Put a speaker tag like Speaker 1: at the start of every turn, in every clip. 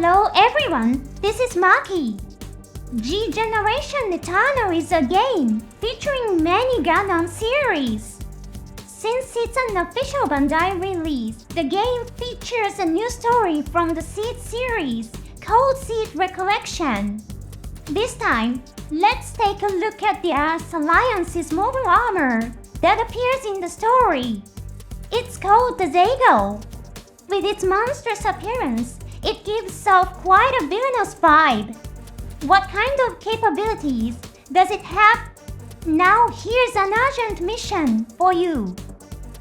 Speaker 1: Hello everyone, this is Maki. G Generation Eternal is a game featuring many Gundam series. Since it's an official Bandai release, the game features a new story from the Seed series called Seed Recollection. This time, let's take a look at the Earth Alliance's mobile armor that appears in the story. It's called the ZEIGEL. With its monstrous appearance, it gives off quite a villainous vibe. What kind of capabilities does it have? Now here's an urgent mission for you.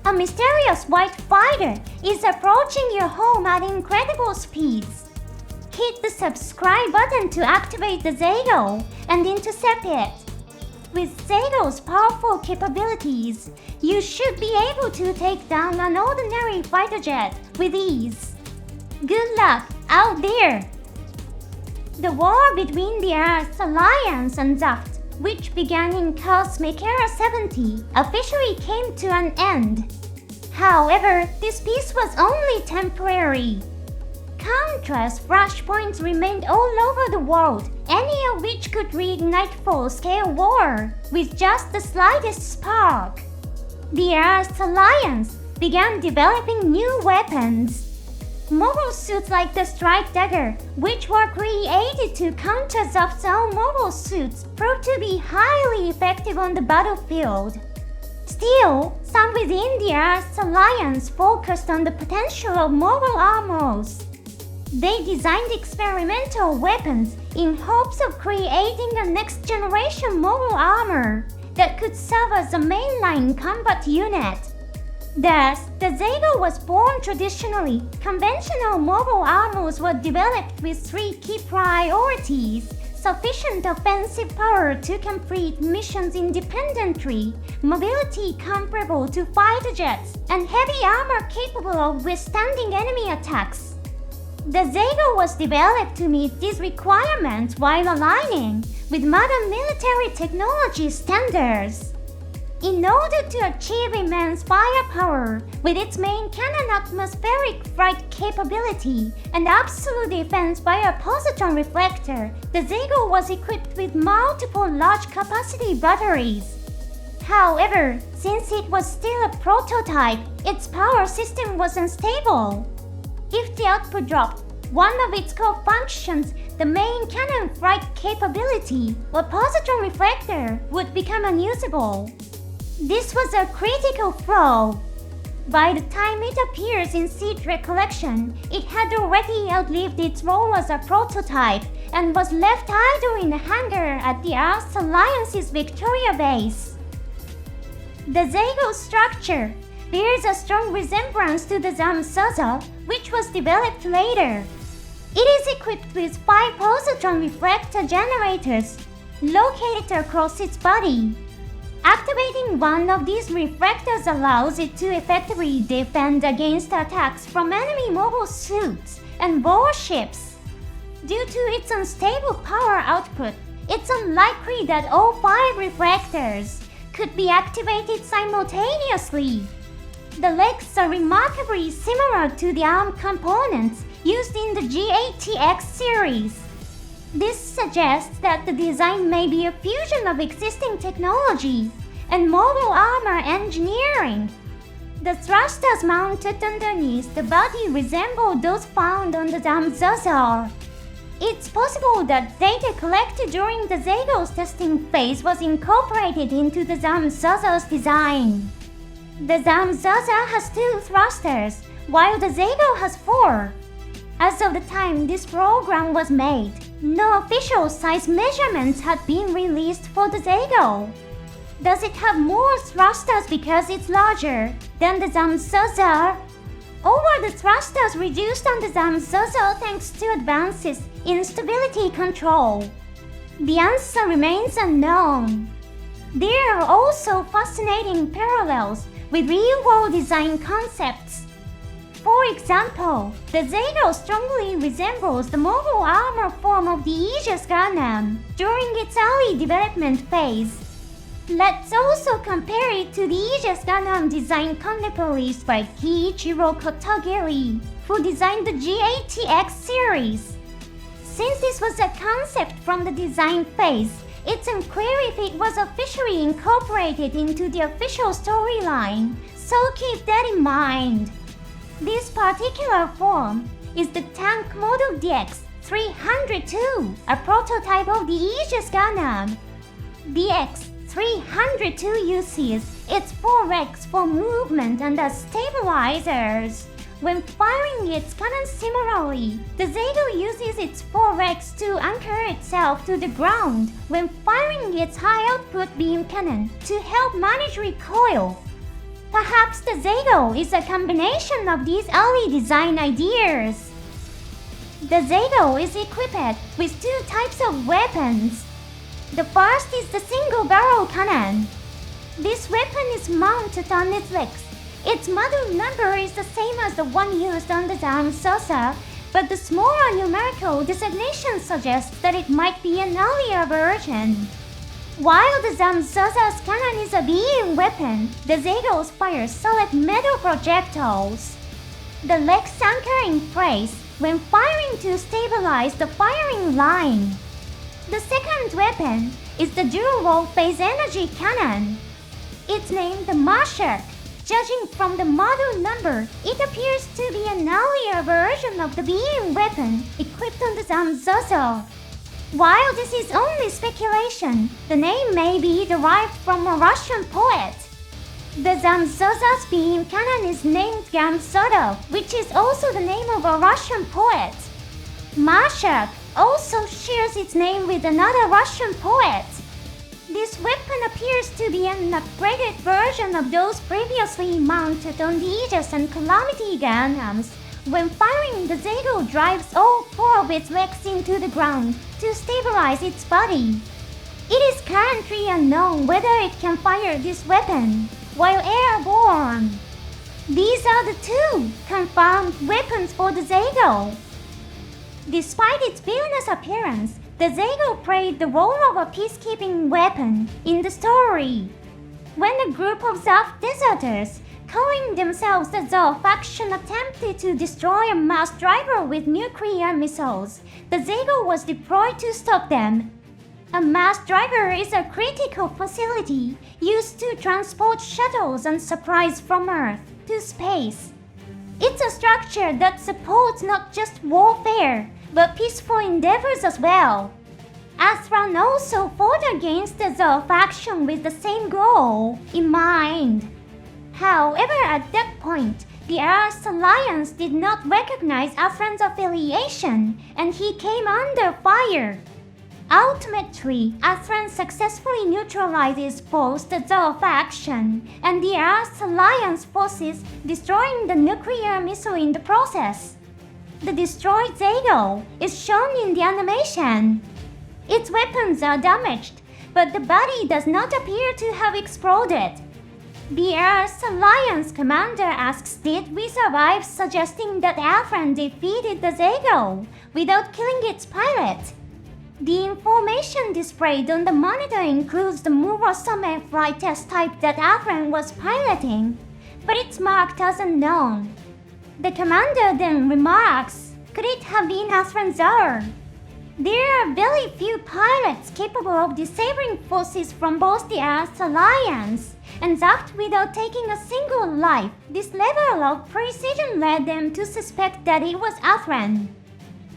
Speaker 1: A mysterious white fighter is approaching your home at incredible speeds. Hit the subscribe button to activate the ZEIGEL and intercept it. With ZEIGEL's powerful capabilities, you should be able to take down an ordinary fighter jet with ease. Good luck out there! The war between the Earth Alliance and ZEIGEL, which began in Cosmic Era 70, officially came to an end. However, this peace was only temporary. Countless flashpoints remained all over the world, any of which could reignite full-scale war with just the slightest spark. The Earth Alliance began developing new weapons. Mobile suits like the Strike Dagger, which were created to counter ZEIGEL's own mobile suits, proved to be highly effective on the battlefield. Still, some within the Earth Alliance focused on the potential of mobile armors. They designed experimental weapons in hopes of creating a next-generation mobile armor that could serve as a mainline combat unit. Thus, the ZEIGEL was born traditionally. Conventional mobile armors were developed with three key priorities: sufficient offensive power to complete missions independently, mobility comparable to fighter jets, and heavy armor capable of withstanding enemy attacks. The ZEIGEL was developed to meet these requirements while aligning with modern military technology standards. In order to achieve immense firepower, with its main cannon atmospheric flight capability and absolute defense by a positron reflector, the ZEIGEL was equipped with multiple large-capacity batteries. However, since it was still a prototype, its power system was unstable. If the output dropped, one of its core functions, the main cannon flight capability or positron reflector, would become unusable. This was a critical flaw. By the time it appears in Seed Recollection, it had already outlived its role as a prototype and was left idle in a hangar at the Earth Alliance's Victoria base. The ZEIGEL structure bears a strong resemblance to the ZEIGEL, which was developed later. It is equipped with 5 positron reflector generators located across its body. Activating one of these reflectors allows it to effectively defend against attacks from enemy mobile suits and warships. Due to its unstable power output, it's unlikely that all 5 reflectors could be activated simultaneously. The legs are remarkably similar to the arm components used in the GATX series. This suggests that the design may be a fusion of existing technology and mobile armor engineering. The thrusters mounted underneath the body resemble those found on the ZEIGEL. It's possible that data collected during the ZEIGEL's testing phase was incorporated into the ZEIGEL's design. The ZEIGEL has 2 thrusters, while the ZEIGEL has 4. As of the time this program was made, no official size measurements had been released for the ZEIGEL. Does it have more thrusters because it's larger than the ZEIGEL? Or were the thrusters reduced on the ZEIGEL thanks to advances in stability control? The answer remains unknown. There are also fascinating parallels with real-world design concepts. For example, the ZEIGEL strongly resembles the mobile armor form of the Aegis Gundam during its early development phase. Let's also compare it to the Aegis Gundam design contemporaries by Kiichiro Kotagiri, who designed the GATX series. Since this was a concept from the design phase, it's unclear if it was officially incorporated into the official storyline, so keep that in mind. This particular form is the tank model DX-302, a prototype of the Aegis Gundam. DX-302 uses its 4X for movement and as stabilizers. When firing its cannon similarly, the ZEIGEL uses its 4X to anchor itself to the ground when firing its high-output beam cannon to help manage recoil. Perhaps the ZEIGEL is a combination of these early design ideas. The ZEIGEL is equipped with two types of weapons. The first is the single-barrel cannon. This weapon is mounted on its legs. Its model number is the same as the one used on the Zamsosa, but the smaller numerical designation suggests that it might be an earlier version. While the Zamsosa's cannon is a beam weapon, the ZEIGEL fires solid metal projectiles. The legs anchor in place when firing to stabilize the firing line. The second weapon is the dual phase energy cannon. It's named the Maki. Judging from the model number, it appears to be an earlier version of the beam weapon equipped on the Zamsosa. While this is only speculation, the name may be derived from a Russian poet. The Zamsosa's beam cannon is named Gamsoda, which is also the name of a Russian poet. Maki also shares its name with another Russian poet. This weapon appears to be an upgraded version of those previously mounted on the Aegis and Calamity Gundams. When firing, the ZEIGEL drives all four of its legs into the ground to stabilize its body. It is currently unknown whether it can fire this weapon while airborne. These are the two confirmed weapons for the ZEIGEL. Despite its villainous appearance, the ZEIGEL played the role of a peacekeeping weapon in the story. When a group of Zoth deserters, calling themselves the Zoth faction, attempted to destroy a mass driver with nuclear missiles, the ZEIGEL was deployed to stop them. A mass driver is a critical facility used to transport shuttles and supplies from Earth to space. It's a structure that supports not just warfare, but peaceful endeavors as well. Athran also fought against the Zoth faction with the same goal in mind. However, at that point, the Earth Alliance did not recognize Athran's affiliation, and he came under fire. Ultimately, Athran successfully neutralizes both the Zoth faction and the Earth Alliance forces, destroying the nuclear missile in the process. The destroyed ZEIGEL is shown in the animation. Its weapons are damaged, but the body does not appear to have exploded. The Earth Alliance commander asks, "Did we survive?" suggesting that Athran defeated the ZEIGEL without killing its pilot. The information displayed on the monitor includes the Murasame flight test type that Athran was piloting, but it's marked as unknown. The commander then remarks, "Could it have been Athran's error?" There are very few pilots capable of disabling forces from both the Earth Alliance and Zoth without taking a single life. This level of precision led them to suspect that it was Athran.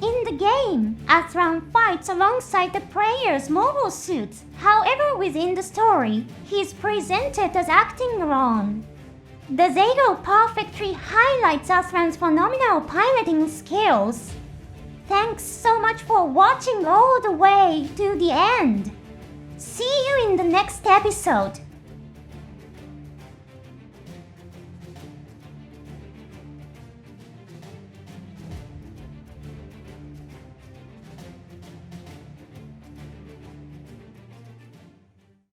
Speaker 1: In the game, Athran fights alongside the player's mobile suits. However, within the story, he is presented as acting alone. The ZEIGEL perfectly highlights Athran's phenomenal piloting skills. Thanks so much for watching all the way to the end. See you in the next episode.